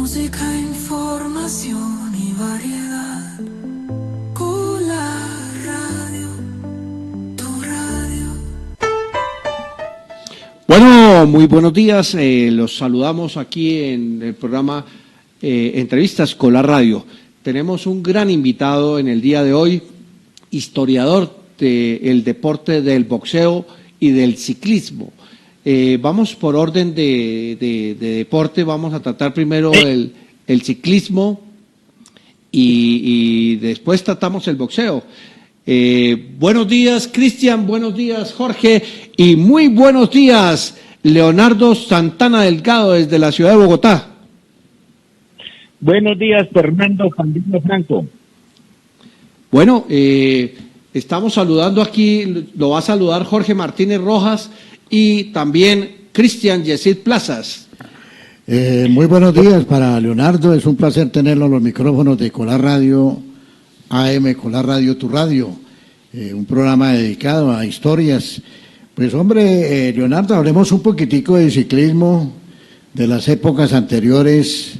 Música, información y variedad. La radio, tu radio. Bueno, muy buenos días. Los saludamos aquí en el programa Entrevistas con la Radio. Tenemos un gran invitado en el día de hoy, historiador del deporte del boxeo y del ciclismo. Vamos por orden de deporte. Vamos a tratar primero el ciclismo y después tratamos el boxeo. Buenos días, Cristian, buenos días, Jorge, y muy buenos días, Leonardo Santana Delgado, desde la ciudad de Bogotá. Buenos días, Fernando Fandino Franco. Bueno, estamos saludando aquí, lo va a saludar Jorge Martínez Rojas y también Cristian Yesid Plazas. Muy buenos días para Leonardo, es un placer tenerlo en los micrófonos de Colar Radio AM, Colar Radio, tu radio, un programa dedicado a historias. Pues hombre, Leonardo, hablemos un poquitico de ciclismo, de las épocas anteriores.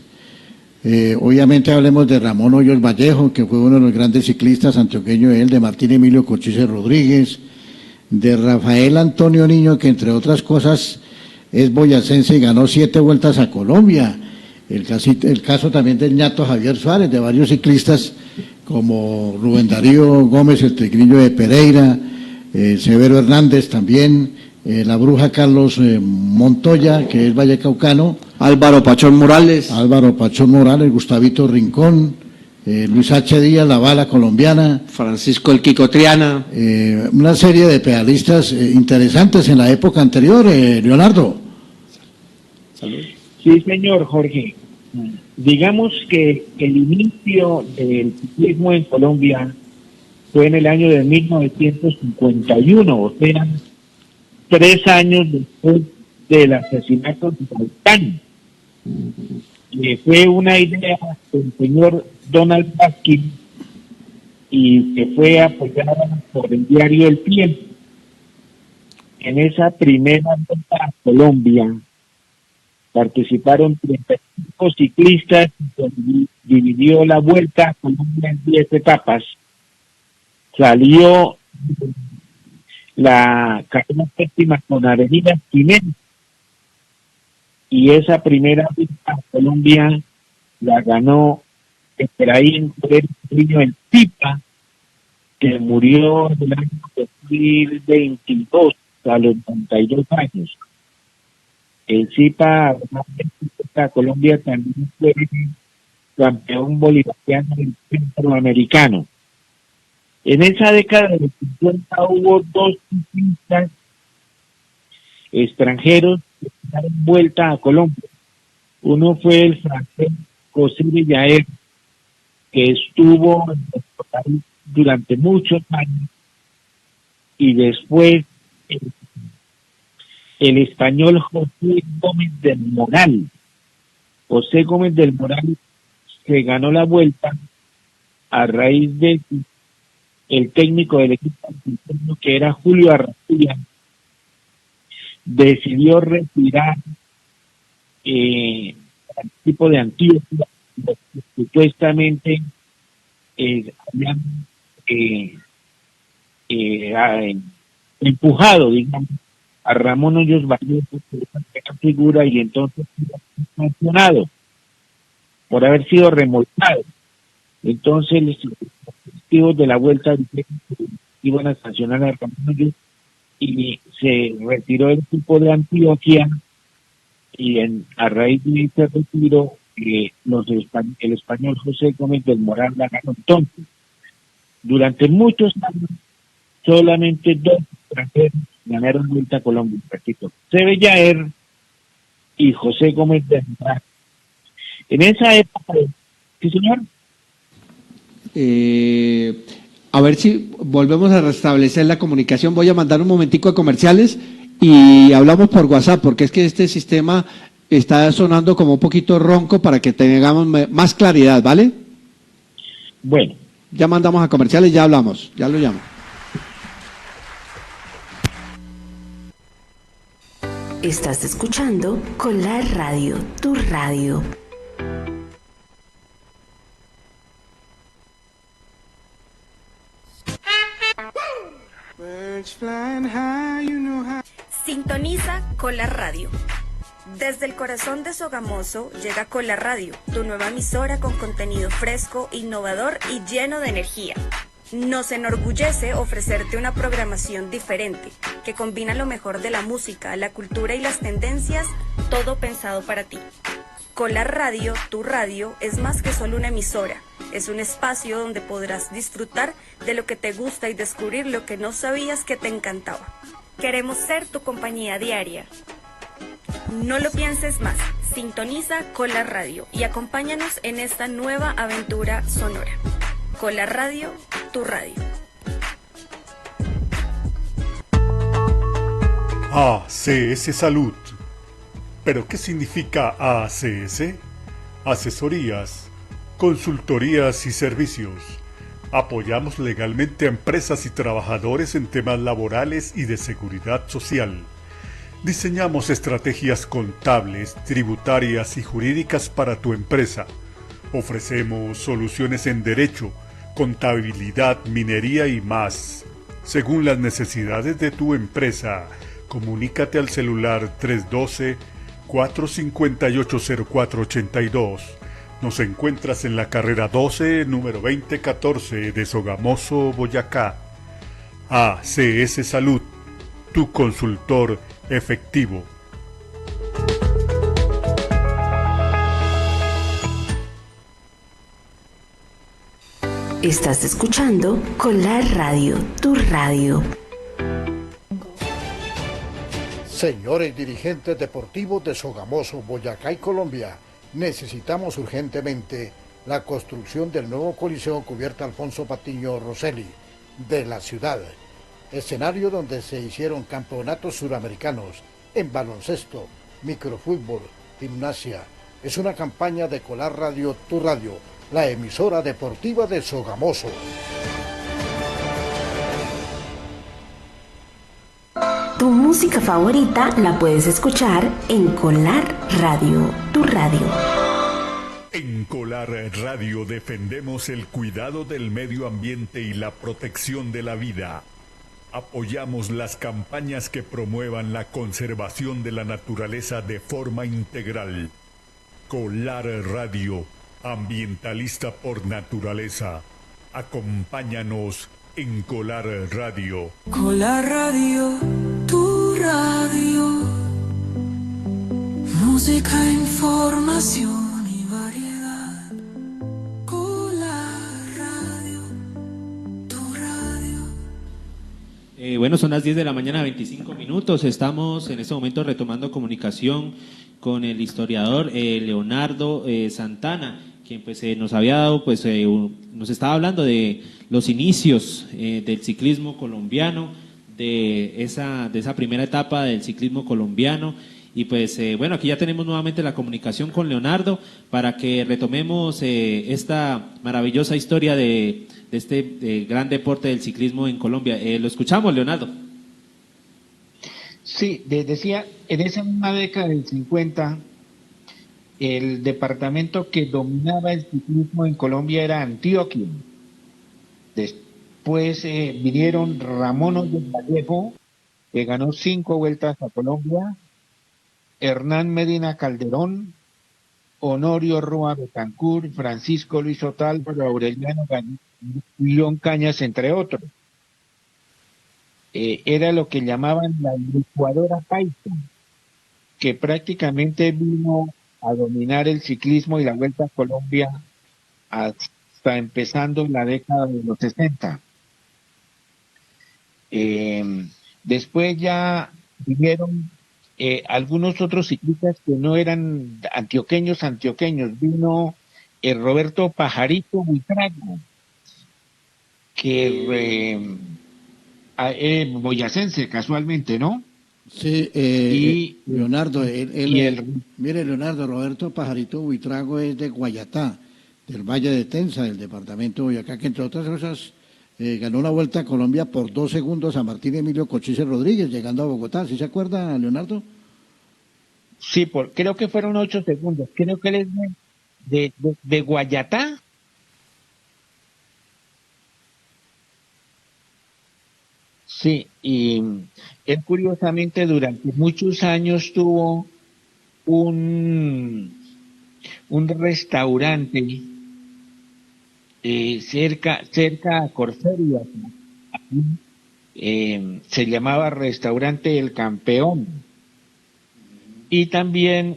Obviamente hablemos de Ramón Hoyos Vallejo, que fue uno de los grandes ciclistas antioqueños, de Martín Emilio Cochise Rodríguez, de Rafael Antonio Niño, que entre otras cosas es boyacense y ganó 7 vueltas a Colombia. El caso también del ñato Javier Suárez, de varios ciclistas como Rubén Darío Gómez, el Tigrillo de Pereira, Severo Hernández también, la bruja Carlos Montoya, que es vallecaucano, Álvaro Pachón Morales, Gustavito Rincón, Luis H. Díaz, la bala colombiana, Francisco el Kiko Triana, una serie de pedalistas interesantes en la época anterior, Leonardo. Salud. Sí, señor Jorge. Digamos que el inicio del ciclismo en Colombia fue en el año de 1951, o sea, 3 años después del asesinato de Gaitán. Fue una idea del señor Donald Pasquin y que fue apoyada por el diario El Tiempo. En esa primera vuelta a Colombia participaron 35 ciclistas y dividió la vuelta a Colombia en 10 etapas. Salió la carrera séptima con Avenida Espinel y esa primera vuelta a Colombia la ganó Efraín Niño El Zipa, que murió en el año 2022 a los 92 años. El Zipa a Colombia también fue campeón bolivariano del centroamericano. En esa década de los 50 hubo 2 ciclistas extranjeros que dieron vuelta a Colombia. Uno fue el francés José Villaer, que estuvo en nuestro país durante muchos años, y después el español José Gómez del Moral. José Gómez del Moral se ganó la vuelta a raíz de el técnico del equipo argentino, que era Julio Arrastía, decidió retirar el tipo de Antioquia, que supuestamente habían empujado, digamos, a Ramón Hoyos Vallejo, que era una figura, y entonces fue sancionado por haber sido remolcado. Entonces los objetivos de la vuelta iban a sancionar a Ramón Hoyos y se retiró el equipo de Antioquia, y a raíz de ese retiro el español José Gómez del Moral la ganó. Entonces, durante muchos años, solamente 2 extranjeros ganaron vuelta a Colombia, repito, José Villaer y José Gómez del Moral. En esa época, sí señor. A ver si volvemos a restablecer la comunicación. Voy a mandar un momentico a comerciales y hablamos por WhatsApp, porque es que este sistema está sonando como un poquito ronco para que tengamos más claridad, ¿vale? Bueno. Ya mandamos a comerciales, ya hablamos, ya lo llamo. Estás escuchando Colar Radio, tu radio. Sintoniza Cola Radio. Desde el corazón de Sogamoso llega Cola Radio, tu nueva emisora con contenido fresco, innovador y lleno de energía. Nos enorgullece ofrecerte una programación diferente, que combina lo mejor de la música, la cultura y las tendencias, todo pensado para ti. Cola Radio, tu radio, es más que solo una emisora. Es un espacio donde podrás disfrutar de lo que te gusta y descubrir lo que no sabías que te encantaba. Queremos ser tu compañía diaria. No lo pienses más, sintoniza Cola Radio y acompáñanos en esta nueva aventura sonora. Cola Radio, tu radio. ACS Salud. ¿Pero qué significa ACS? Asesorías, consultorías y servicios. Apoyamos legalmente a empresas y trabajadores en temas laborales y de seguridad social. Diseñamos estrategias contables, tributarias y jurídicas para tu empresa. Ofrecemos soluciones en derecho, contabilidad, minería y más. Según las necesidades de tu empresa, comunícate al celular 312-458-0482. Nos encuentras en la carrera 12, número 2014 de Sogamoso, Boyacá. ACS Salud, tu consultor efectivo. Estás escuchando Cola Radio, tu radio. Señores dirigentes deportivos de Sogamoso, Boyacá y Colombia, necesitamos urgentemente la construcción del nuevo Coliseo Cubierta Alfonso Patiño Rosselli de la ciudad, escenario donde se hicieron campeonatos suramericanos en baloncesto, microfútbol, gimnasia. Es una campaña de Cola Radio, tu radio, la emisora deportiva de Sogamoso. Tu música favorita la puedes escuchar en Colar Radio, tu radio. En Colar Radio defendemos el cuidado del medio ambiente y la protección de la vida. Apoyamos las campañas que promuevan la conservación de la naturaleza de forma integral. Colar Radio, ambientalista por naturaleza. Acompáñanos en Colar Radio. Cola Radio, tu radio. Música, información y variedad. Cola Radio, tu radio. Bueno, son las 10 de la mañana, 25 minutos. Estamos en este momento retomando comunicación con el historiador Leonardo Santana, quien pues nos había dado, nos estaba hablando de los inicios del ciclismo colombiano, de esa primera etapa del ciclismo colombiano. Y pues bueno, aquí ya tenemos nuevamente la comunicación con Leonardo para que retomemos esta maravillosa historia de este gran deporte del ciclismo en Colombia. Lo escuchamos, Leonardo. Sí, decía, en esa misma década del 50, el departamento que dominaba el ciclismo en Colombia era Antioquia. Después vinieron Ramón Hoyos Vallejo, que ganó 5 vueltas a Colombia, Hernán Medina Calderón, Honorio Roa Betancourt, Francisco Luis Otálvaro, Aureliano Guillón Cañas, entre otros. Era lo que llamaban la licuadora paisa, que prácticamente vino a dominar el ciclismo y la Vuelta a Colombia hasta empezando la década de los 60. Después ya vinieron algunos otros ciclistas que no eran antioqueños. Vino Roberto Pajarito Buitrago, que boyacense casualmente, ¿no? Sí, Leonardo, mire Leonardo, Roberto Pajarito Buitrago es de Guayatá, del Valle de Tensa, del departamento de Boyacá, que entre otras cosas ganó la Vuelta a Colombia por 2 segundos a Martín Emilio Cochise Rodríguez, llegando a Bogotá. ¿Sí se acuerda, Leonardo? Sí, creo que fueron 8 segundos. Creo que él es de Guayatá. Sí, y él curiosamente durante muchos años tuvo un, un restaurante cerca a Corferias, se llamaba Restaurante El Campeón. Y también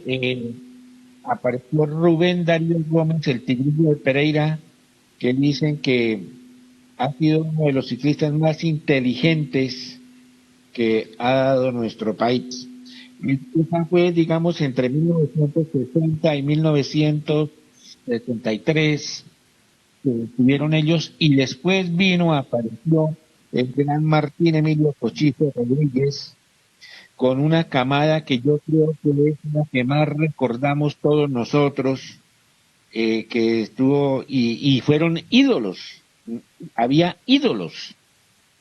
apareció Rubén Darío Gómez, el Tigrillo de Pereira, que dicen que ha sido uno de los ciclistas más inteligentes que ha dado nuestro país. Y esa fue, digamos, entre 1960 y 1963 que estuvieron ellos, y después apareció el gran Martín Emilio Cochise Rodríguez, con una camada que yo creo que es la que más recordamos todos nosotros, que estuvo, y fueron ídolos, había ídolos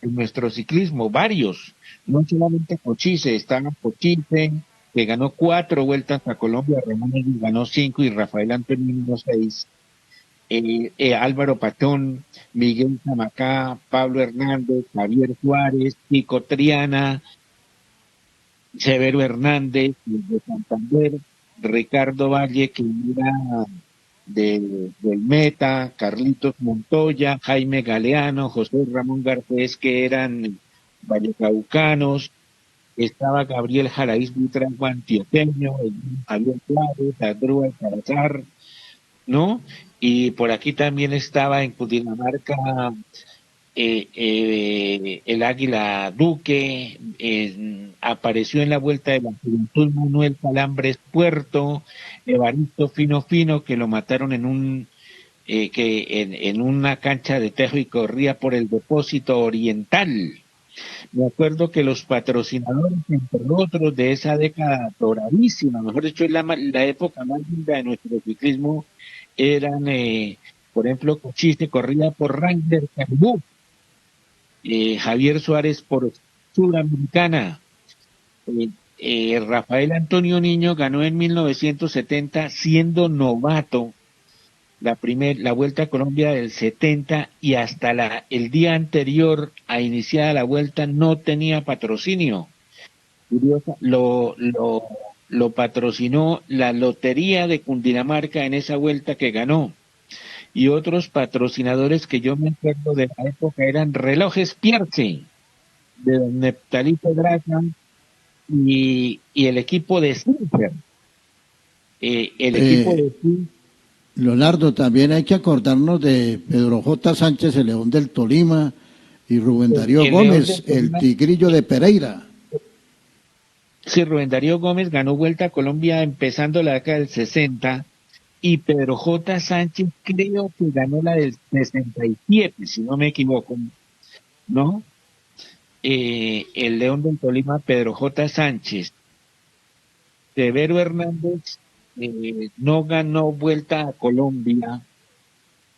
en nuestro ciclismo, varios, no solamente Cochise, estaba Cochise, que ganó 4 vueltas a Colombia, Ramón Ellis ganó 5 y Rafael Antonio 6, Álvaro Patón, Miguel Zamacá, Pablo Hernández, Javier Suárez, Chico Triana, Severo Hernández de Santander, Ricardo Valle, que era del Meta, Carlitos Montoya, Jaime Galeano, José Ramón Garcés, que eran vallecaucanos, estaba Gabriel Jaraíz Buitrago antioqueño, Javier Flores, Adrúa Salazar, ¿no? Y por aquí también estaba en Cundinamarca el Águila Duque, apareció en la Vuelta de la Juventud Manuel Calambres Puerto, Evaristo Fino Fino, que lo mataron en una cancha de tejo y corría por el Depósito Oriental. Me acuerdo que los patrocinadores, entre otros, de esa década doradísima, mejor dicho, es la época más linda de nuestro ciclismo, eran, por ejemplo, Cochise corría por Ranger Caribú, Javier Suárez por Sudamericana, Rafael Antonio Niño ganó en 1970 siendo novato la Vuelta a Colombia del 70, y hasta el día anterior a iniciada la vuelta no tenía patrocinio. Curiosa, lo patrocinó la Lotería de Cundinamarca en esa vuelta que ganó. Y otros patrocinadores que yo me acuerdo de la época eran Relojes Pierce, de don Neptalito Gracia, y el equipo de Silver. El equipo de Silver. Leonardo, también hay que acordarnos de Pedro J. Sánchez, el León del Tolima, y Rubén Darío Gómez, el Tigrillo de Pereira. Sí, Rubén Darío Gómez ganó Vuelta a Colombia empezando la década del 60, y Pedro J. Sánchez creo que ganó la del 67, si no me equivoco, ¿no? El León del Tolima, Pedro J. Sánchez. Severo Hernández no ganó Vuelta a Colombia.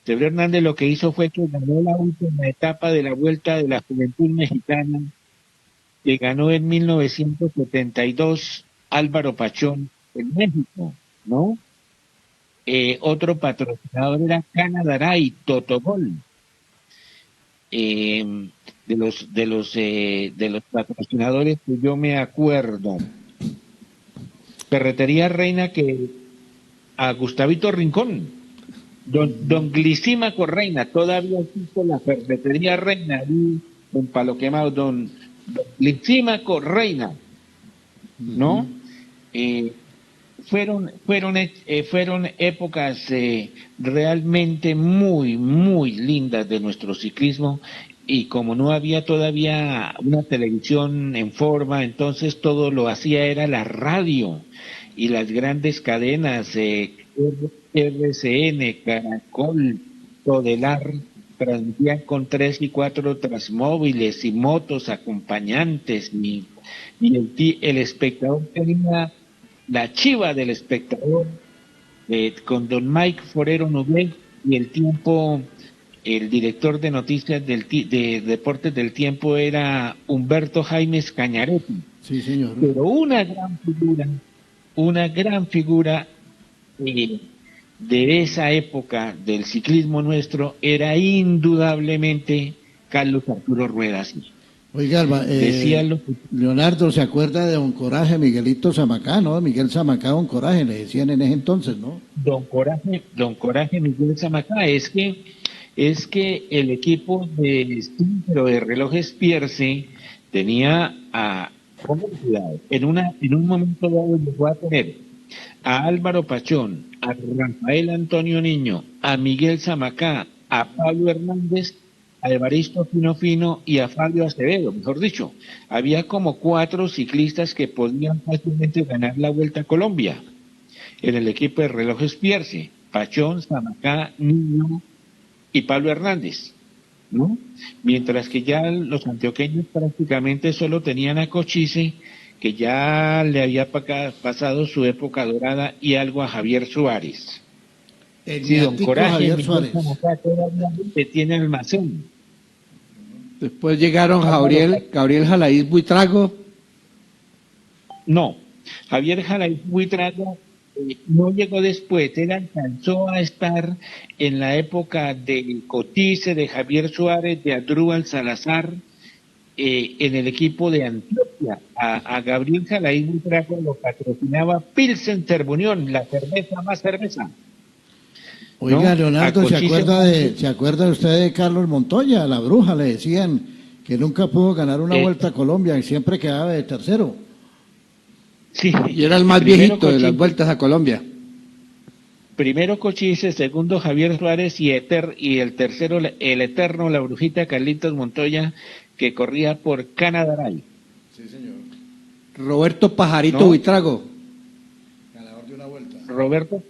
Severo Hernández lo que hizo fue que ganó la última etapa de la Vuelta de la Juventud Mexicana, que ganó en 1972 Álvaro Pachón en México, ¿no? Otro patrocinador era Canadaray, Totogol. De los patrocinadores que yo me acuerdo, Ferretería Reina, que a Gustavito Rincón, don Glicímaco Reina, todavía existe la Ferretería Reina, ahí en Palo Quemado, don Glicímaco Reina, ¿no? Fueron épocas realmente muy, muy lindas de nuestro ciclismo, y como no había todavía una televisión en forma, entonces todo lo hacía era la radio, y las grandes cadenas, RCN, Caracol, Todelar, transmitían con 3 y 4 transmóviles y motos acompañantes, y el espectador tenía la chiva del espectador, con don Mike Forero Nubé, y el Tiempo, el director de noticias de Deportes del Tiempo era Humberto Jaimes Cañaretti. Sí, señor. Pero una gran figura de esa época del ciclismo nuestro era indudablemente Carlos Arturo Rueda. Sí. Oiga, decía lo que... Leonardo, ¿se acuerda de Don Coraje, Miguelito Zamacá, no? Miguel Zamacá, Don Coraje, le decían en ese entonces, ¿no? Don Coraje Miguel Zamacá, es que el equipo pero de Relojes Pierce tenía a, póngale cuidado, en un momento dado llegó a tener a Álvaro Pachón, a Rafael Antonio Niño, a Miguel Zamacá, a Pablo Hernández, a Evaristo Fino y a Fabio Acevedo, mejor dicho. Había como 4 ciclistas que podían fácilmente ganar la Vuelta a Colombia en el equipo de Relojes Pierce, Pachón, Zamacá, Niño y Pablo Hernández, ¿no? Mientras que ya los antioqueños prácticamente solo tenían a Cochise, que ya le había pasado su época dorada, y algo a Javier Suárez. Sí, Don Coraje, Javier Suárez. Que tiene almacén. Después llegaron Gabriel Jalaíz Buitrago. No, Javier Jalaíz Buitrago no llegó después, él alcanzó a estar en la época de Cotice, de Javier Suárez, de Adrúbal Salazar, en el equipo de Antioquia. A Gabriel Jalaíz Buitrago lo patrocinaba Pilsen Terbunión, la cerveza más cerveza. Oiga, ¿no? Leonardo, ¿se acuerda usted de Carlos Montoya, la bruja? Le decían que nunca pudo ganar una Vuelta a Colombia y siempre quedaba de tercero. Sí. Y era el más viejito de las Vueltas a Colombia. Primero Cochise, segundo Javier Suárez y el tercero, el eterno, la brujita Carlitos Montoya, que corría por Canadaray. Sí, señor. Roberto Pajarito Buitrago. Ganador de una vuelta. Roberto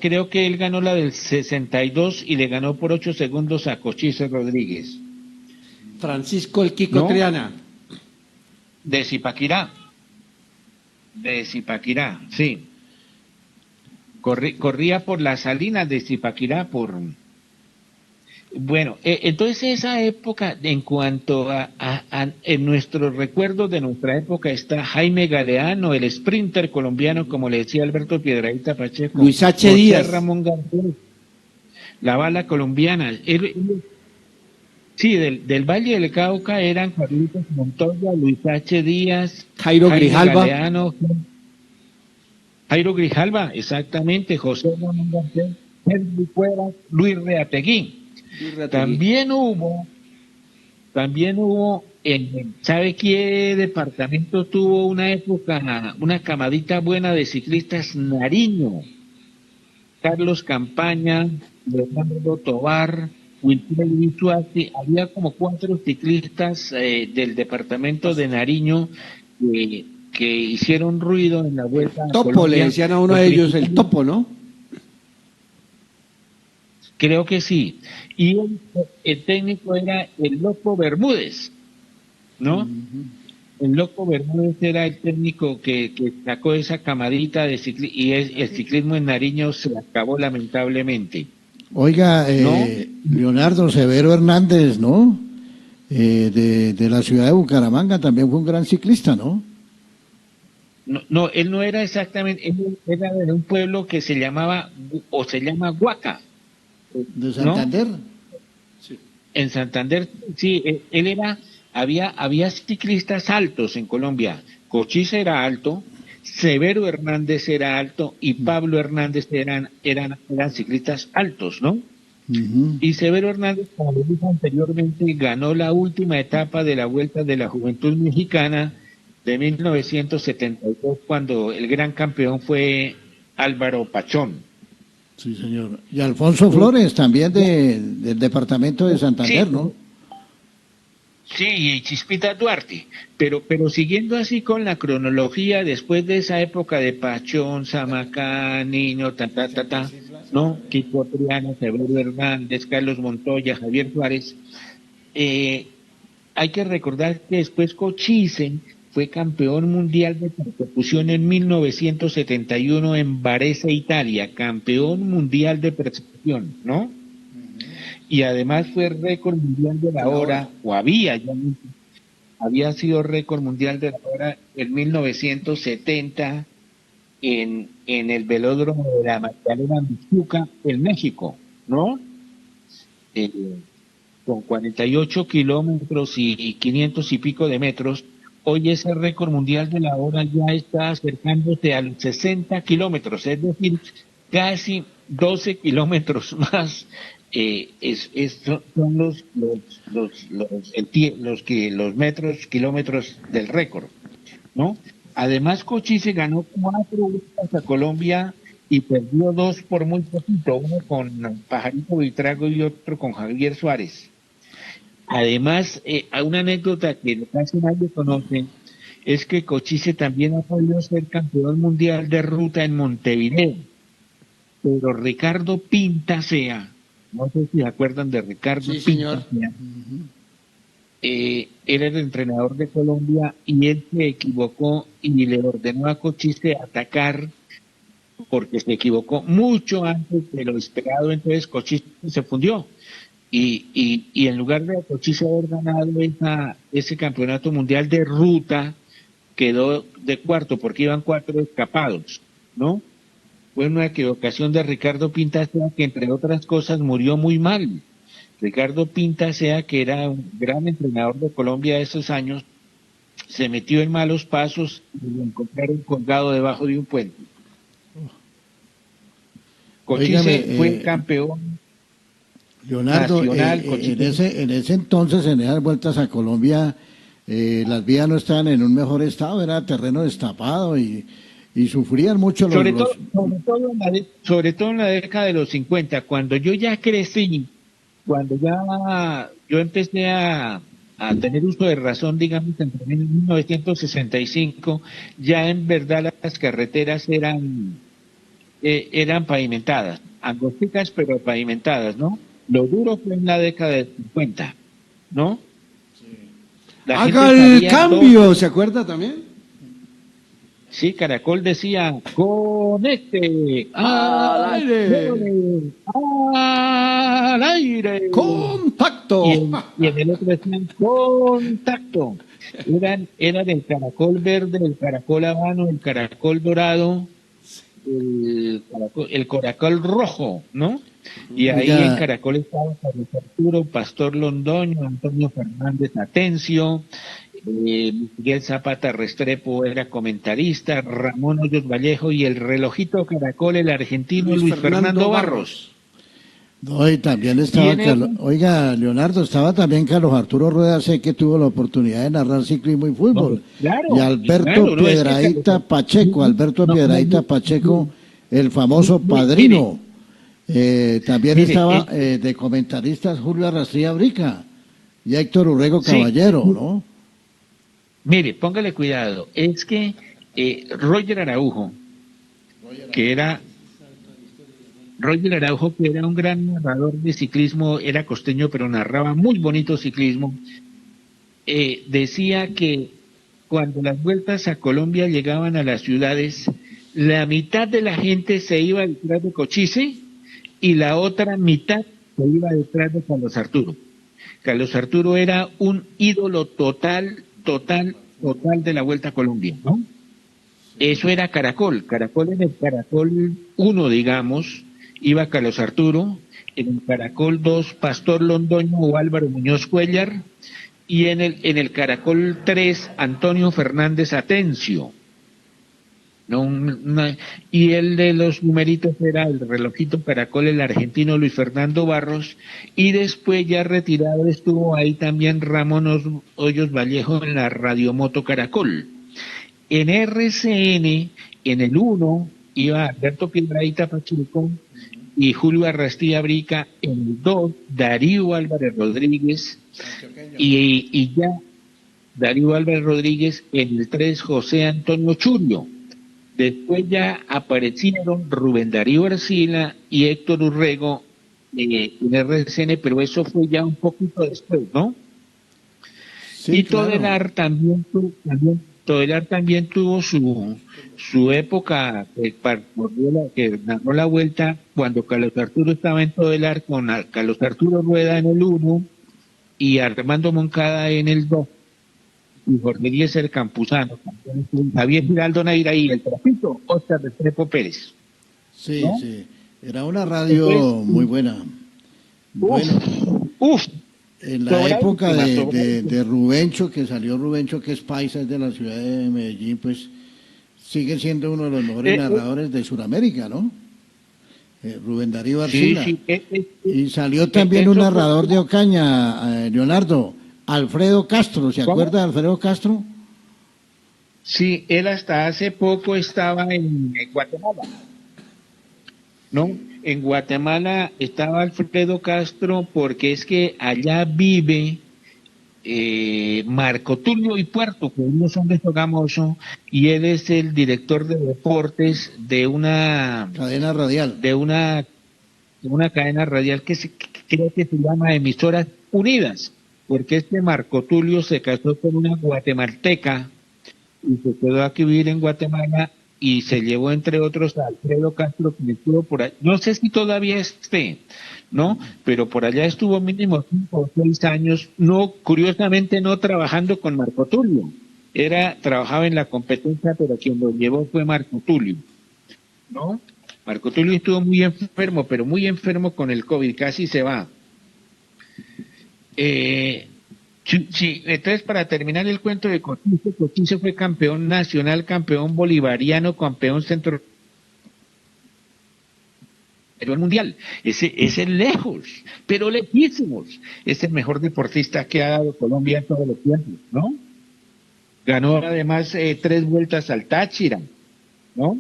creo que él ganó la del 62 y le ganó por 8 segundos a Cochise Rodríguez. Francisco el Kiko Triana. De Zipaquirá, sí. Corría por las salinas de Zipaquirá, Bueno, entonces esa época, en cuanto en nuestros recuerdos de nuestra época, está Jaime Galeano, el sprinter colombiano, como le decía Alberto Piedradita Pacheco. Luis H. Díaz. Ramón Garcés, la bala colombiana. Sí, del Valle del Cauca eran Carlitos Montoya, Luis H. Díaz, Jairo Grijalva. Galeano, Jairo Grijalva, exactamente, José Ramón Garcés, Henry Cuevas, Luis Reategui. También hubo, ¿sabe qué departamento tuvo una época, una camadita buena de ciclistas? Nariño. Carlos Campaña, Leonardo Tobar, Wilfredo Visuati, había como 4 ciclistas del departamento de Nariño que hicieron ruido en la Vuelta a Topo, Colombia. le decían a uno de ellos el Topo, ¿no? Creo que sí. Y el técnico era el Loco Bermúdez, ¿no? El Loco Bermúdez era el técnico que sacó esa camadita de ciclismo, y el ciclismo en Nariño se acabó lamentablemente. Oiga, ¿no? Leonardo Severo Hernández, ¿no? De la ciudad de Bucaramanga, también fue un gran ciclista, ¿no? No, él no era exactamente, él era de un pueblo que se llama Huaca. ¿De Santander? ¿No? Sí. En Santander, sí, había ciclistas altos en Colombia. Cochise era alto, Severo Hernández era alto y Pablo Hernández eran ciclistas altos, ¿no? Y Severo Hernández, como lo dije anteriormente, ganó la última etapa de la Vuelta de la Juventud Mexicana de 1972, cuando el gran campeón fue Álvaro Pachón. Sí, señor. Y Alfonso Flores, también del departamento de Santander, sí, ¿no? Sí, y Chispita Duarte. Pero siguiendo así con la cronología, después de esa época de Pachón, Zamacá, Niño, ¿no? Kiko Triana, Severo Hernández, Carlos Montoya, Javier Suárez, hay que recordar que después Cochise fue campeón mundial de persecución en 1971 en Varese, Italia, campeón mundial de persecución, ¿no? Y además fue récord mundial de la hora, o había sido récord mundial de la hora en 1970 en el velódromo de la Magdalena Mixuca, en México, ¿no? con 48 kilómetros y 500 y pico de metros, hoy ese récord mundial de la hora ya está acercándose a los 60 kilómetros, es decir, casi 12 kilómetros más. Son los metros, kilómetros del récord, ¿no? Además, Cochise ganó 4 vueltas a Colombia y perdió 2 por muy poquito, uno con Pajarito Buitrago y otro con Javier Suárez. Además, una anécdota que casi nadie conoce es que Cochise también ha podido ser campeón mundial de ruta en Montevideo, pero Ricardo Pintasea, no sé si se acuerdan de Ricardo Pintasea, era el entrenador de Colombia y él se equivocó y le ordenó a Cochise atacar porque se equivocó mucho antes de lo esperado, entonces Cochise se fundió. Y en lugar de Cochise haber ganado ese campeonato mundial de ruta, quedó de cuarto porque iban 4 escapados, ¿no? Fue una equivocación de Ricardo Pintasea, que entre otras cosas murió muy mal. Ricardo Pintasea, que era un gran entrenador de Colombia de esos años, se metió en malos pasos y lo encontraron colgado debajo de un puente. Cochise fue campeón Leonardo, nacional. en ese entonces, en esas vueltas a Colombia, las vías no estaban en un mejor estado, era terreno destapado y sufrían mucho los... Sobre todo en la década de los 50, cuando yo ya crecí, cuando ya yo empecé a tener uso de razón, digamos, entre 1965, ya en verdad las carreteras eran pavimentadas, angosticas pero pavimentadas, ¿no? Lo duro fue en la década de 50, ¿no? Haga el cambio, ¿se acuerda también? Sí, Caracol decía, conecte al aire, al aire, contacto. Y en el otro decían, contacto. Eran el caracol verde, el caracol habano, el caracol dorado, el caracol rojo, ¿no? Y ahí en Caracol estaba Carlos Arturo, Pastor Londoño, Antonio Fernández Atencio, Miguel Zapata Restrepo era comentarista, Ramón Hoyos Vallejo y el relojito Caracol, el argentino Luis Fernando Barros. No, y también estaba, oiga, Leonardo, estaba también Carlos Arturo Rueda, sé que tuvo la oportunidad de narrar ciclismo y fútbol. No, claro, y Alberto Piedradita Pacheco, Pacheco, el famoso padrino. También estaba de comentaristas Julio Arrastría Brica y Héctor Urrego Caballero, ¿no? Mire, póngale cuidado, es que Roger Araujo, que era un gran narrador de ciclismo, era costeño, pero narraba muy bonito ciclismo, decía que cuando las vueltas a Colombia llegaban a las ciudades, la mitad de la gente se iba detrás de Cochise y la otra mitad se iba detrás de Carlos Arturo. Carlos Arturo era un ídolo total de la Vuelta a Colombia, ¿no? Eso era Caracol. En el Caracol 1, digamos, iba Carlos Arturo, en el Caracol 2, Pastor Londoño o Álvaro Muñoz Cuellar, y en el Caracol 3, Antonio Fernández Atencio. Y el de los numeritos era el relojito Caracol, el argentino Luis Fernando Barros, y después ya retirado estuvo ahí también Ramón Hoyos Vallejo en la Radiomoto Caracol. En RCN, en el 1, iba Alberto Piedradita Pacheco y Julio Arrastía Brica, en el 2, Darío Álvarez Rodríguez, y ya Darío Álvarez Rodríguez, en el 3, José Antonio Churio. Después ya aparecieron Rubén Darío Arcila y Héctor Urrego en RCN, pero eso fue ya un poquito después, ¿no? Sí, y Todelar también tuvo su época que narró la Vuelta cuando Carlos Arturo estaba en Todelar con Carlos Arturo Rueda en el 1 y Armando Moncada en el 2. Y Jorge Eliezer Campuzano, Javier Giraldo Naira y el trapito Óscar Restrepo Pérez. Sí, ¿no? Sí, era una radio muy buena. En la Sobradísima, época sobradísima. de Rubencho, que salió Rubencho, que es paisa, es de la ciudad de Medellín, pues sigue siendo uno de los mejores narradores de Sudamérica, ¿no? Rubén Darío Sí, Arcila. sí. Y salió también un Eso fue- narrador de Ocaña, Leonardo, Alfredo Castro, ¿se ¿Cómo? acuerda de Alfredo Castro? Sí, él hasta hace poco estaba en Guatemala, ¿no? En Guatemala estaba Alfredo Castro porque es que allá vive Marco Tulio y Puerto, que ellos son de Sogamoso, y él es el director de deportes Cadena radial. de una cadena radial que creo que se llama Emisoras Unidas, porque este Marco Tulio se casó con una guatemalteca y se quedó aquí a vivir en Guatemala y se llevó entre otros a Alfredo Castro, que estuvo por ahí, no sé si todavía esté, ¿no? Pero por allá estuvo mínimo 5 o 6 años, no, curiosamente no trabajando con Marco Tulio, trabajaba en la competencia, pero quien lo llevó fue Marco Tulio, ¿no? Marco Tulio estuvo muy enfermo, pero muy enfermo con el COVID, casi se va. Sí, entonces para terminar el cuento de Cochise, Cochise fue campeón nacional, campeón bolivariano, campeón centro mundial. Ese lejos, pero lejísimos. Es el mejor deportista que ha dado Colombia en todos los tiempos, ¿no? Ganó además 3 vueltas al Táchira, ¿no?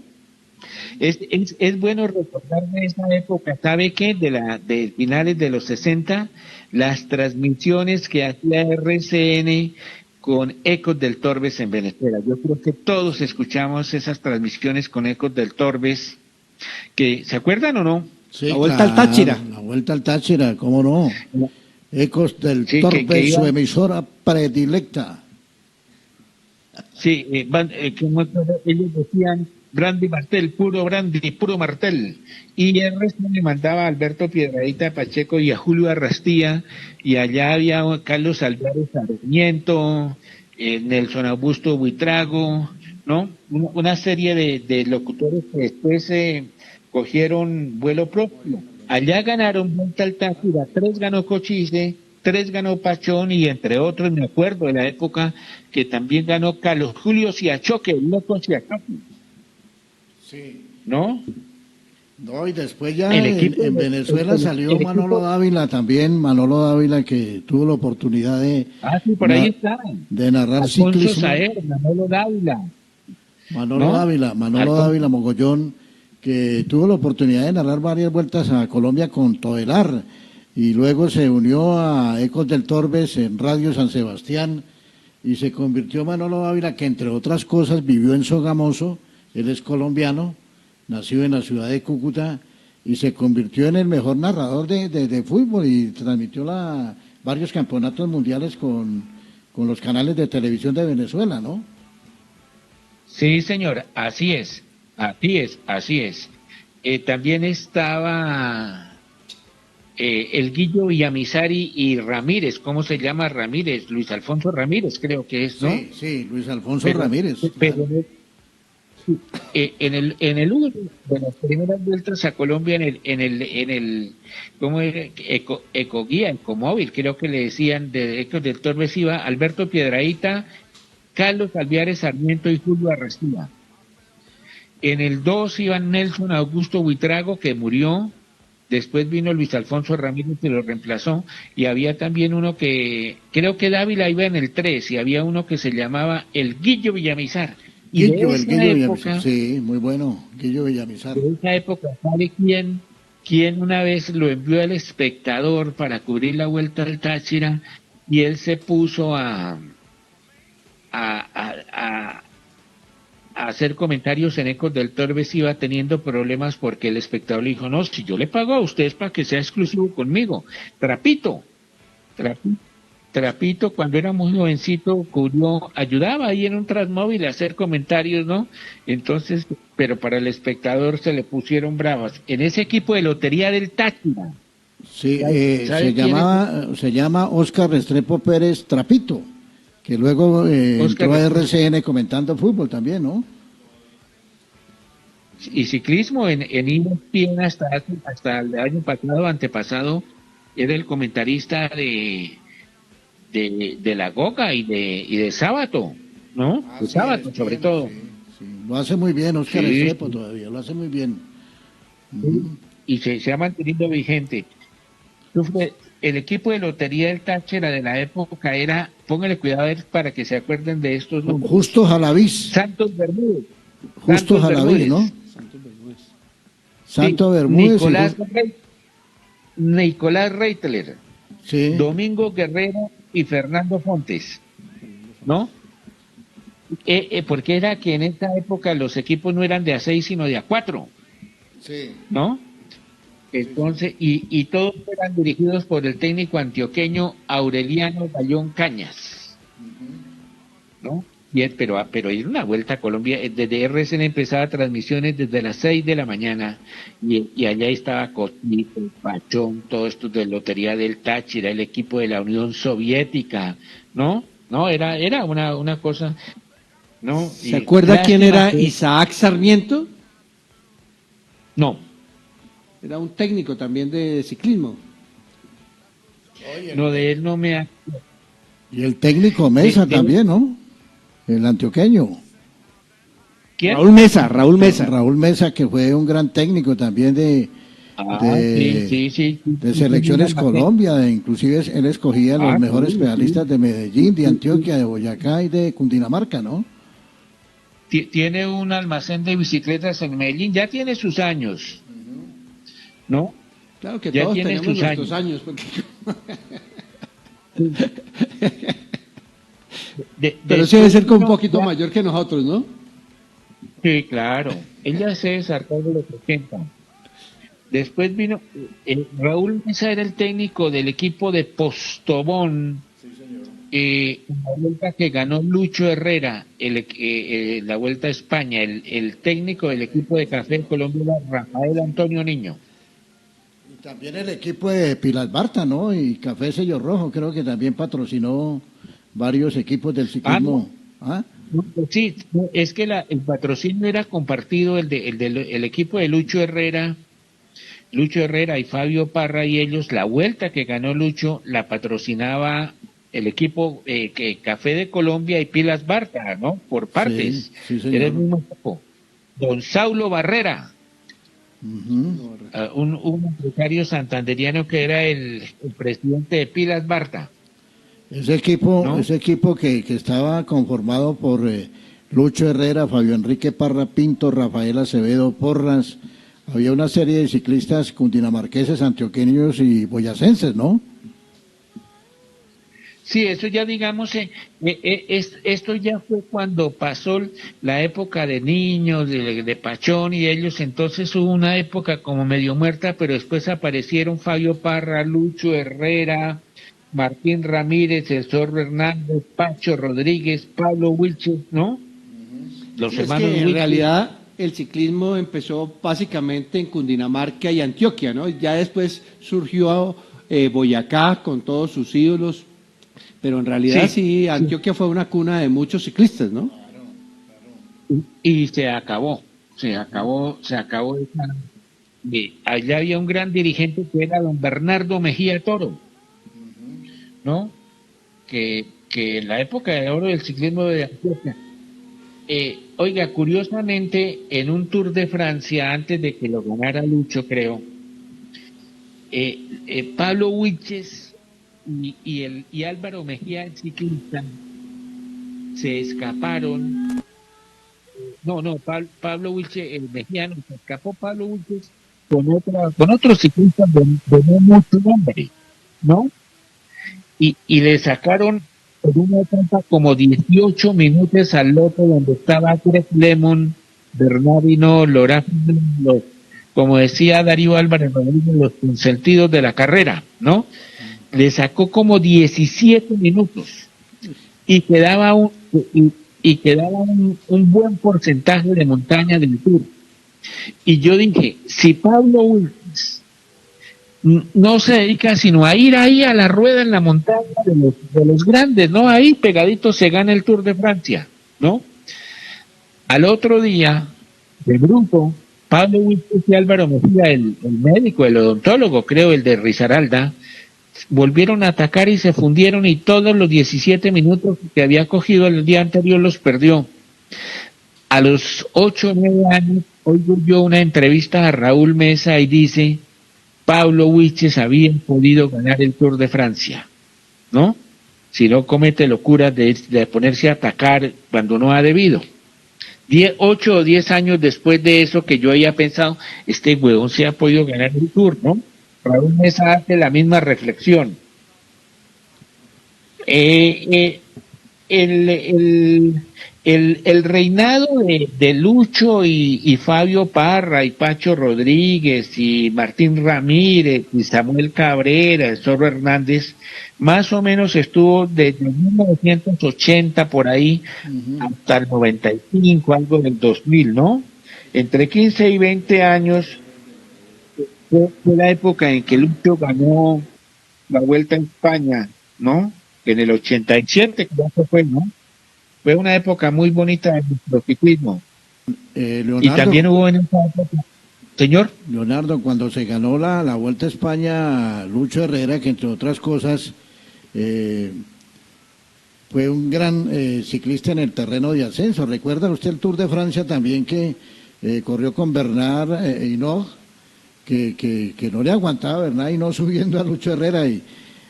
Es bueno recordar de esa época, ¿sabe qué? De finales de los 60, las transmisiones que hacía RCN con Ecos del Torbes en Venezuela. Yo creo que todos escuchamos esas transmisiones con Ecos del Torbes, que ¿se acuerdan o no? Sí, La vuelta al Táchira. La vuelta al Táchira, ¿cómo no? Ecos del Sí, Torbe, que su iba- emisora predilecta. Sí, como ellos decían, brandy martel, puro brandy, puro martel. Y el resto me mandaba a Alberto Piedradita Pacheco y a Julio Arrastía, y allá había Carlos Alvarez Sarmiento, Nelson Augusto Buitrago, ¿no? Una serie de locutores que después cogieron vuelo propio. Allá ganaron Vuelta al Táchira, 3 ganó Cochise, 3 ganó Pachón y entre otros me acuerdo de la época que también ganó Carlos Julio Siachoque, el loco Siachoque, Sí. ¿no? No, y después ya El equipo en Venezuela salió Manolo Dávila también, Manolo Dávila que tuvo la oportunidad Sí, por ahí na- está. de narrar Alfonso ciclismo. Saer, Manolo Dávila. Manolo ¿No? Dávila Mogollón, que tuvo la oportunidad de narrar varias vueltas a Colombia con Todelar, y luego se unió a Ecos del Torbes en Radio San Sebastián, y se convirtió Manolo Dávila, que entre otras cosas vivió en Sogamoso, él es colombiano, nació en la ciudad de Cúcuta, y se convirtió en el mejor narrador de fútbol, y transmitió varios campeonatos mundiales con los canales de televisión de Venezuela, ¿no? Sí, señor, así es. También estaba el Guillo Villamizari y Ramírez, ¿cómo se llama Ramírez? Luis Alfonso Ramírez, creo que es, ¿no? Sí, sí, Luis Alfonso Pero- Ramírez. pero, en el uno de las primeras vueltas a Colombia ¿cómo era? Ecoguía, Ecomóvil, creo que le decían, de Ecos del Torbes iba Alberto Piedradita, Carlos Alviares Sarmiento y Julio Arrestía. En el 2 iban Nelson Augusto Buitrago, que murió. Después vino Luis Alfonso Ramírez, que lo reemplazó. Y había también uno creo que Dávila iba en el 3, y había uno que se llamaba el Guillo Villamizar. Y Guillo, de el esa Guillo época, Villamizar. Sí, muy bueno, Guillo Villamizar. de esa época, ¿sabe quién una vez lo envió al Espectador para cubrir la Vuelta al Táchira? Y él se puso a hacer comentarios en Ecos del Torbes, iba teniendo problemas porque el espectador le dijo, no, si yo le pago a usted es para que sea exclusivo conmigo. Trapito, cuando era muy jovencito, ayudaba ahí en un Transmóvil a hacer comentarios, ¿no? Entonces, pero para el espectador se le pusieron bravas. En ese equipo de Lotería del Táchira. Sí, ¿Sabe quién se llama Óscar Restrepo Pérez Trapito, que luego entró a RCN comentando fútbol también, ¿no? Y ciclismo en ESPN hasta el año pasado, antepasado, era el comentarista de la Goga y de Sábato, ¿no? De Sábato, sobre todo. Sí. Lo hace muy bien Óscar Sí. Estrepo todavía, lo hace muy bien. Y se ha mantenido vigente. El equipo de Lotería del Táchira de la época era, póngale cuidado a ver para que se acuerden de estos números. Justo Jalaviz, Santos Bermúdez. Justo Santos Jalaviz, ¿no? Santo Sí, Bermúdez. Nicolás Reitler, Sí. Domingo Guerrero y Fernando Fontes, ¿no? Porque era que en esta época los equipos no eran de A6 sino de A4, Sí. ¿no? Entonces, y todos eran dirigidos por el técnico antioqueño Aureliano Bayón Cañas, ¿no? Pero era una vuelta a Colombia. Desde RCN empezaba transmisiones desde las 6 de la mañana y allá estaba Cotito, Pachón, todo esto de Lotería del Táchira, el equipo de la Unión Soviética, ¿no? No, era una cosa, ¿no? ¿Se acuerda Lástima quién era que- Isaac Sarmiento? No, Era un técnico también de ciclismo. no, de él no me... Y el técnico Mesa Sí. también, ¿no? El antioqueño. ¿Quién? Raúl Mesa. Raúl Mesa, que fue un gran técnico también de Selecciones Colombia, inclusive él escogía los mejores pedalistas de Medellín, de Antioquia, de Boyacá y de Cundinamarca, ¿no? Tiene un almacén de bicicletas en Medellín, ya tiene sus años, ¿no? Claro que Ya todos tiene tenemos sus nuestros años. Porque... Pero sí debe ser con un poquito mayor que nosotros, ¿no? Sí, claro. Ella se desarrolló de los 80. Después vino, Raúl Mesa era el técnico del equipo de Postobón, la vuelta que ganó Lucho Herrera, la Vuelta a España, el técnico del equipo de Café en Colombia era Rafael Antonio Niño. Y también el equipo de Pilas Barta, ¿no? Y Café Sello Rojo, creo que también patrocinó varios equipos del ciclismo. ¿Ah? Sí, es que el patrocinio era compartido, el equipo de Lucho Herrera y Fabio Parra y ellos, la vuelta que ganó Lucho la patrocinaba el equipo Café de Colombia y Pilas Barta, ¿no? Por partes. Sí, señor. Era el mismo equipo. Don Saulo Barrera, un empresario santanderiano que era el presidente de Pilas Barta. Ese equipo, ¿No? que estaba conformado por Lucho Herrera, Fabio Enrique Parra Pinto, Rafael Acevedo Porras, había una serie de ciclistas cundinamarqueses, antioqueños y boyacenses, ¿no? Sí, eso ya digamos, esto ya fue cuando pasó la época de Niños, de Pachón y ellos, entonces hubo una época como medio muerta, pero después aparecieron Fabio Parra, Lucho Herrera, Martín Ramírez, el Zorro Hernández, Pacho Rodríguez, Pablo Wilches, ¿no? Los Sí, es hermanos que en Wilches. realidad el ciclismo empezó básicamente en Cundinamarca y Antioquia, ¿no? Ya después surgió Boyacá con todos sus ídolos, pero en realidad sí, Antioquia fue una cuna de muchos ciclistas, ¿no? Y se acabó esa... allá había un gran dirigente que era don Bernardo Mejía Toro, ¿no? Que en la época de oro del ciclismo de Antioquia, oiga, curiosamente, en un Tour de Francia, antes de que lo ganara Lucho, creo, Pablo Wilches y Álvaro Mejía, el ciclista, se escaparon. Pablo Wilches, Mejía, se escapó Pablo Wilches con otros ciclistas de no mucho nombre, ¿no? Y le sacaron por una etapa como 18 minutos al lote donde estaba Greg Lemon, Bernardino, Loraz, como decía Darío Álvarez Rodríguez, los consentidos de la carrera, ¿no? Le sacó como 17 minutos y quedaba un buen porcentaje de montaña del Tour. Y yo dije, si Pablo Wilches no se dedica sino a ir ahí a la rueda en la montaña de los grandes, ¿no? Ahí pegadito se gana el Tour de Francia, ¿no? Al otro día, de bruto, Pablo Wilches y Álvaro Mejía, el médico, el odontólogo, creo, el de Risaralda, volvieron a atacar y se fundieron y todos los 17 minutos que había cogido el día anterior los perdió. A los 8 o 9 años oigo yo una entrevista a Raúl Mesa y dice, Pablo Wiches había podido ganar el Tour de Francia, ¿no? Si no comete locuras de ponerse a atacar cuando no ha debido. 8 o 10 años después de eso que yo había pensado, este huevón se ha podido ganar el Tour, ¿no? Raúl Mesa hace la misma reflexión. El reinado de Lucho y Fabio Parra y Pacho Rodríguez y Martín Ramírez y Samuel Cabrera, el Zorro Hernández, más o menos estuvo desde 1980 por ahí hasta el 95, algo del 2000, ¿no? Entre 15 y 20 años fue la época en que Lucho ganó la Vuelta a España, ¿no? En el 87, que ya se fue, ¿no? Fue una época muy bonita del ciclismo. Leonardo, y también hubo en esa época... Señor. Leonardo, cuando se ganó la Vuelta a España, Lucho Herrera, que entre otras cosas fue un gran ciclista en el terreno de ascenso. ¿Recuerda usted el Tour de Francia también que corrió con Bernard Hinault? Que no le aguantaba Bernard Hinault subiendo a Lucho Herrera y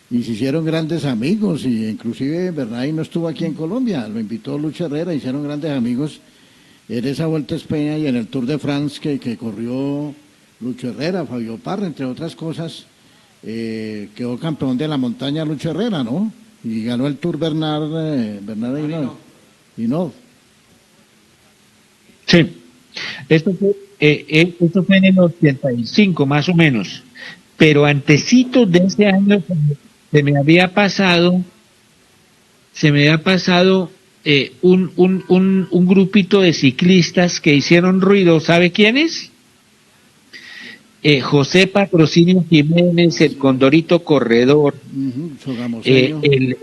se hicieron grandes amigos, y inclusive Bernard Hinault estuvo aquí en Colombia, lo invitó Lucho Herrera, hicieron grandes amigos en esa Vuelta a España y en el Tour de France que corrió Lucho Herrera, Fabio Parra, entre otras cosas, quedó campeón de la montaña Lucho Herrera, ¿no? Y ganó el Tour Bernard Hinault. Sí, esto fue en el 85 más o menos, pero antecitos de ese año se me había pasado un grupito de ciclistas que hicieron ruido. ¿Sabe quiénes? José Patrocinio Jiménez, el Condorito Corredor, el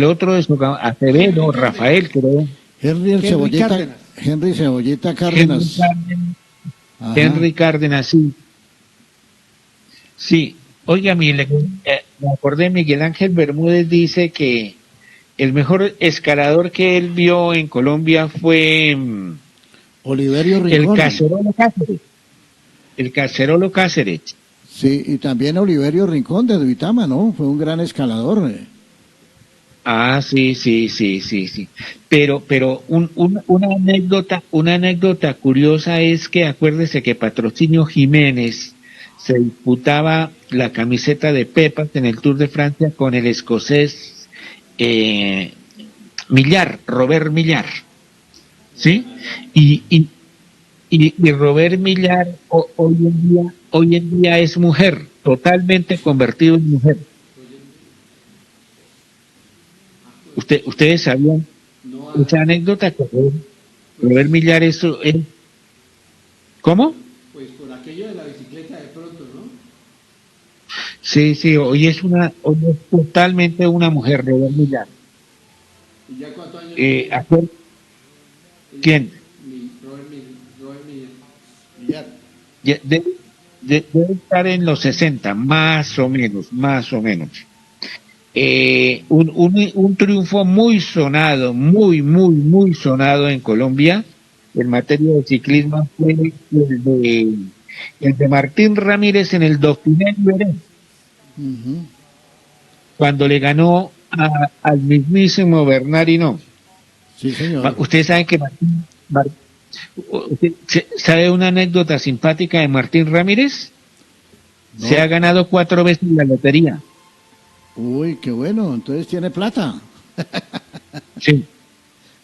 otro de Acevedo, Rafael, creo. Henry Cebolleta Cárdenas. Henry Cárdenas, sí. Sí, oiga, me acordé, Miguel Ángel Bermúdez dice que el mejor escalador que él vio en Colombia fue Oliverio Rincón. El Cacerolo Cáceres. Sí, y también Oliverio Rincón de Duitama, ¿no? Fue un gran escalador. Ah, sí. Pero una anécdota curiosa es que acuérdese que Patrocinio Jiménez se disputaba la camiseta de Pepas en el Tour de Francia con el escocés Robert Millar, ¿sí? Y Robert Millar hoy en día es mujer, totalmente convertido en mujer. ¿Ustedes sabían esa anécdota? Robert Millar es... ¿Cómo? Pues por aquello de la bicicleta de pronto, ¿no? Sí, hoy es totalmente una mujer, Robert Millar. ¿Y ya cuántos años? ¿Quién? Robert Millar. Debe estar en los 60, más o menos. Un triunfo muy sonado, muy sonado en Colombia en materia de ciclismo fue el de Martín Ramírez en el Dauphiné Libéré, cuando le ganó al mismísimo Bernard Hinault. Sí, señor. Ustedes saben que ¿usted sabe una anécdota simpática de Martín Ramírez? No. Se ha ganado 4 veces la lotería. Uy, qué bueno, entonces tiene plata. Sí.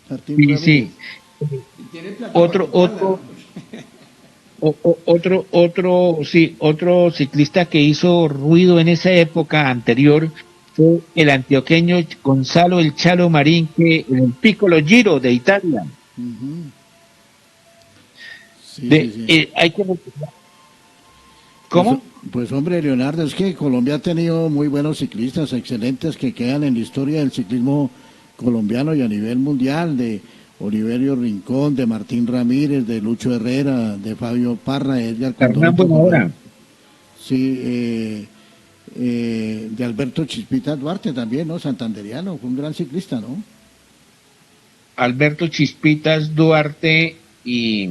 Martín sí. Otro ciclista que hizo ruido en esa época anterior fue el antioqueño Gonzalo El Chalo Marín, que en el Piccolo Giro de Italia. Sí. Hay que... ¿Cómo? Pues hombre, Leonardo, es que Colombia ha tenido muy buenos ciclistas, excelentes, que quedan en la historia del ciclismo colombiano y a nivel mundial, de Oliverio Rincón, de Martín Ramírez, de Lucho Herrera, de Fabio Parra, de Edgar Condorito. Hernán Buenahora. Sí, de Alberto Chispita Duarte también, ¿no? Santanderiano, fue un gran ciclista, ¿no? Alberto Chispitas Duarte y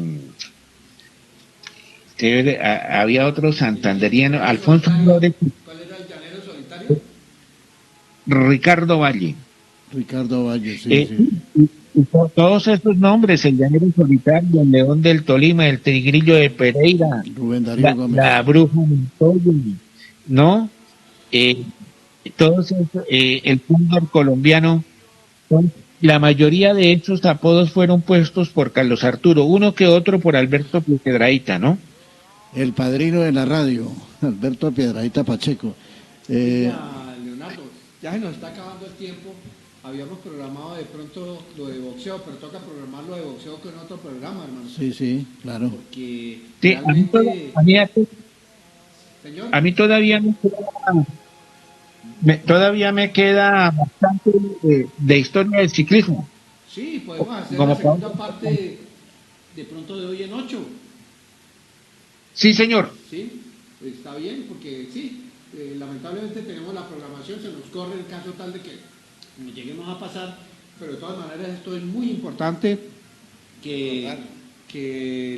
había otro santanderiano, Alfonso Flores. ¿Cuál era el llanero solitario? Ricardo Valle. Ricardo Valle, sí, sí. Y por todos estos nombres, el llanero solitario, el león del Tolima, el tigrillo de Pereira, Rubén Darío Gómez. la bruja Montoya, ¿no? Todos esos, el fútbol colombiano, la mayoría de estos apodos fueron puestos por Carlos Arturo, uno que otro por Alberto Piedrahita, ¿no? El padrino de la radio, Alberto Piedrahita Pacheco. Leonardo, ya se nos está acabando el tiempo. Habíamos programado de pronto lo de boxeo, pero toca programar lo de boxeo con otro programa, hermano. Sí, sí, claro. Porque sí, realmente... a mí todavía me queda bastante de historia del ciclismo. Sí, podemos hacer la segunda parte de pronto de hoy en 8. Sí, señor. Sí, está bien, porque sí, lamentablemente tenemos la programación, se nos corre el caso tal de que nos lleguemos a pasar, pero de todas maneras esto es muy importante, que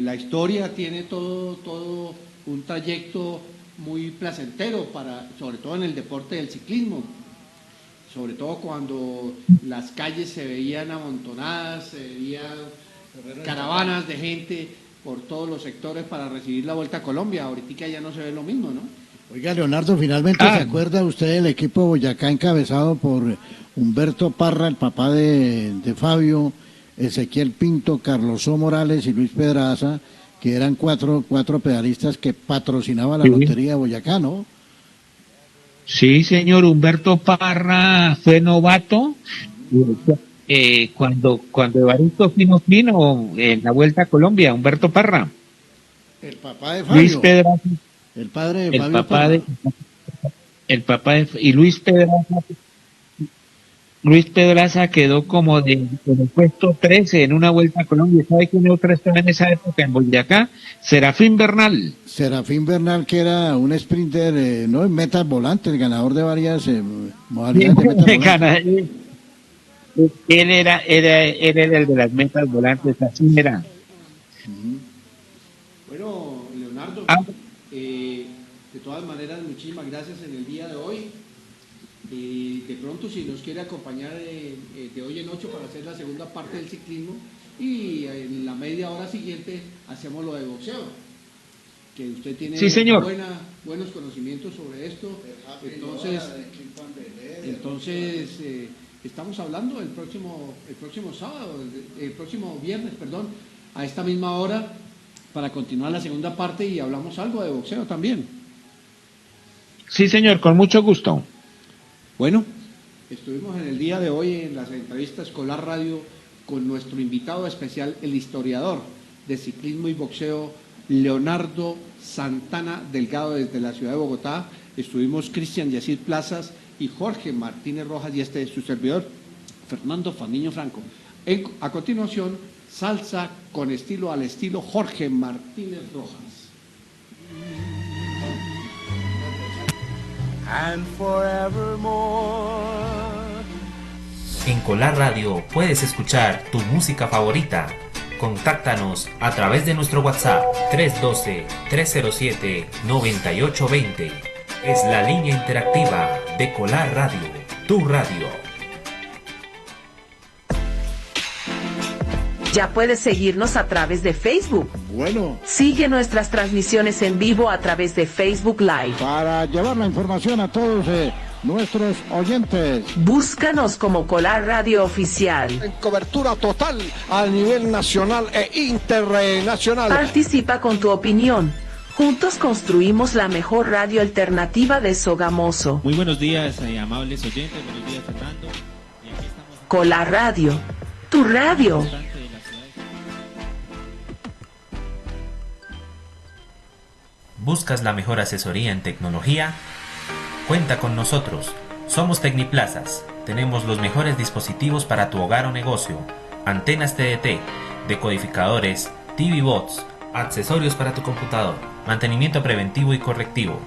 la historia tiene todo un trayecto muy placentero, sobre todo en el deporte del ciclismo, sobre todo cuando las calles se veían amontonadas, se veían caravanas de gente por todos los sectores para recibir la Vuelta a Colombia. Ahorita ya no se ve lo mismo, ¿no? Oiga, Leonardo, finalmente ¿se acuerda usted del equipo Boyacá encabezado por Humberto Parra, el papá de Fabio, Ezequiel Pinto, Carlos O. Morales y Luis Pedraza, que eran cuatro pedalistas que patrocinaban la Lotería de Boyacá, ¿no? Sí, señor, Humberto Parra fue novato cuando Evaristo Fino en la Vuelta a Colombia, Humberto Parra. El papá de Fabio. Luis Pedraza. El padre de Fabio Parra. Y Luis Pedraza quedó como en el puesto 13 en una Vuelta a Colombia. ¿Sabe quién otro estaba en esa época en Boyacá? Serafín Bernal. Serafín Bernal, que era un sprinter, no en metas volantes, ganador de varias modalidades de metas volantes. Él era el de las metas volantes, así era. Bueno, Leonardo, de todas maneras, muchísimas gracias en el día de hoy. De pronto, si nos quiere acompañar de hoy en 8 para hacer la segunda parte del ciclismo, y en la media hora siguiente hacemos lo de boxeo, que usted tiene sí, señor. buenos conocimientos sobre esto. Entonces estamos hablando el próximo viernes, a esta misma hora, para continuar la segunda parte y hablamos algo de boxeo también. Sí, señor, con mucho gusto. Bueno, estuvimos en el día de hoy en las entrevistas Colar Radio con nuestro invitado especial, el historiador de ciclismo y boxeo, Leonardo Santana Delgado, desde la ciudad de Bogotá. Estuvimos Cristian Yacir Plazas y Jorge Martínez Rojas, y este es su servidor, Fernando Fandiño Franco. A continuación, salsa con estilo al estilo Jorge Martínez Rojas. And forevermore. En Colar Radio puedes escuchar tu música favorita. Contáctanos a través de nuestro WhatsApp 312-307-9820. Es la línea interactiva de Colar Radio, tu radio. Ya puedes seguirnos a través de Facebook. Bueno. Sigue nuestras transmisiones en vivo a través de Facebook Live. Para llevar la información a todos nuestros oyentes. Búscanos como Colar Radio Oficial. En cobertura total a nivel nacional e internacional. Participa con tu opinión. Juntos construimos la mejor radio alternativa de Sogamoso. Muy buenos días, amables oyentes. Buenos días, Fernando. Y aquí estamos... Colar Radio, tu radio. ¿Buscas la mejor asesoría en tecnología? Cuenta con nosotros. Somos Tecniplazas. Tenemos los mejores dispositivos para tu hogar o negocio. Antenas TDT, decodificadores, TV bots, accesorios para tu computador, mantenimiento preventivo y correctivo.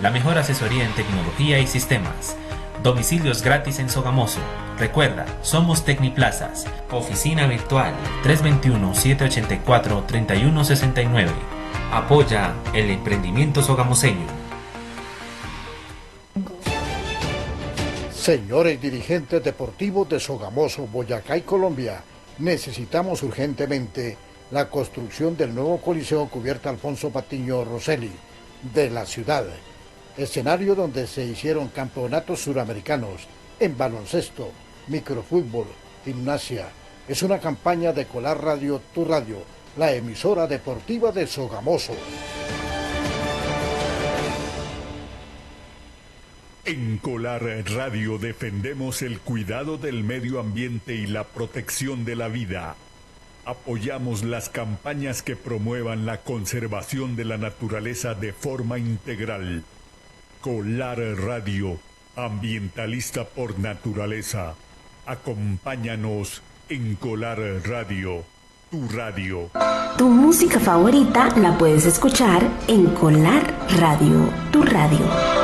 la mejor asesoría en tecnología y sistemas. Domicilios gratis en Sogamoso. Recuerda, somos Tecniplazas. Oficina virtual 321-784-3169. Apoya el emprendimiento sogamoseño. Señores dirigentes deportivos de Sogamoso, Boyacá y Colombia, necesitamos urgentemente la construcción del nuevo Coliseo Cubierta Alfonso Patiño Rosselli de la ciudad, escenario donde se hicieron campeonatos suramericanos en baloncesto, microfútbol, gimnasia. Es una campaña de Colar Radio, tu radio, la emisora deportiva de Sogamoso. En Colar Radio defendemos el cuidado del medio ambiente y la protección de la vida. Apoyamos las campañas que promuevan la conservación de la naturaleza de forma integral. Colar Radio, ambientalista por naturaleza. Acompáñanos en Colar Radio, tu radio. Tu música favorita la puedes escuchar en Colar Radio, tu radio.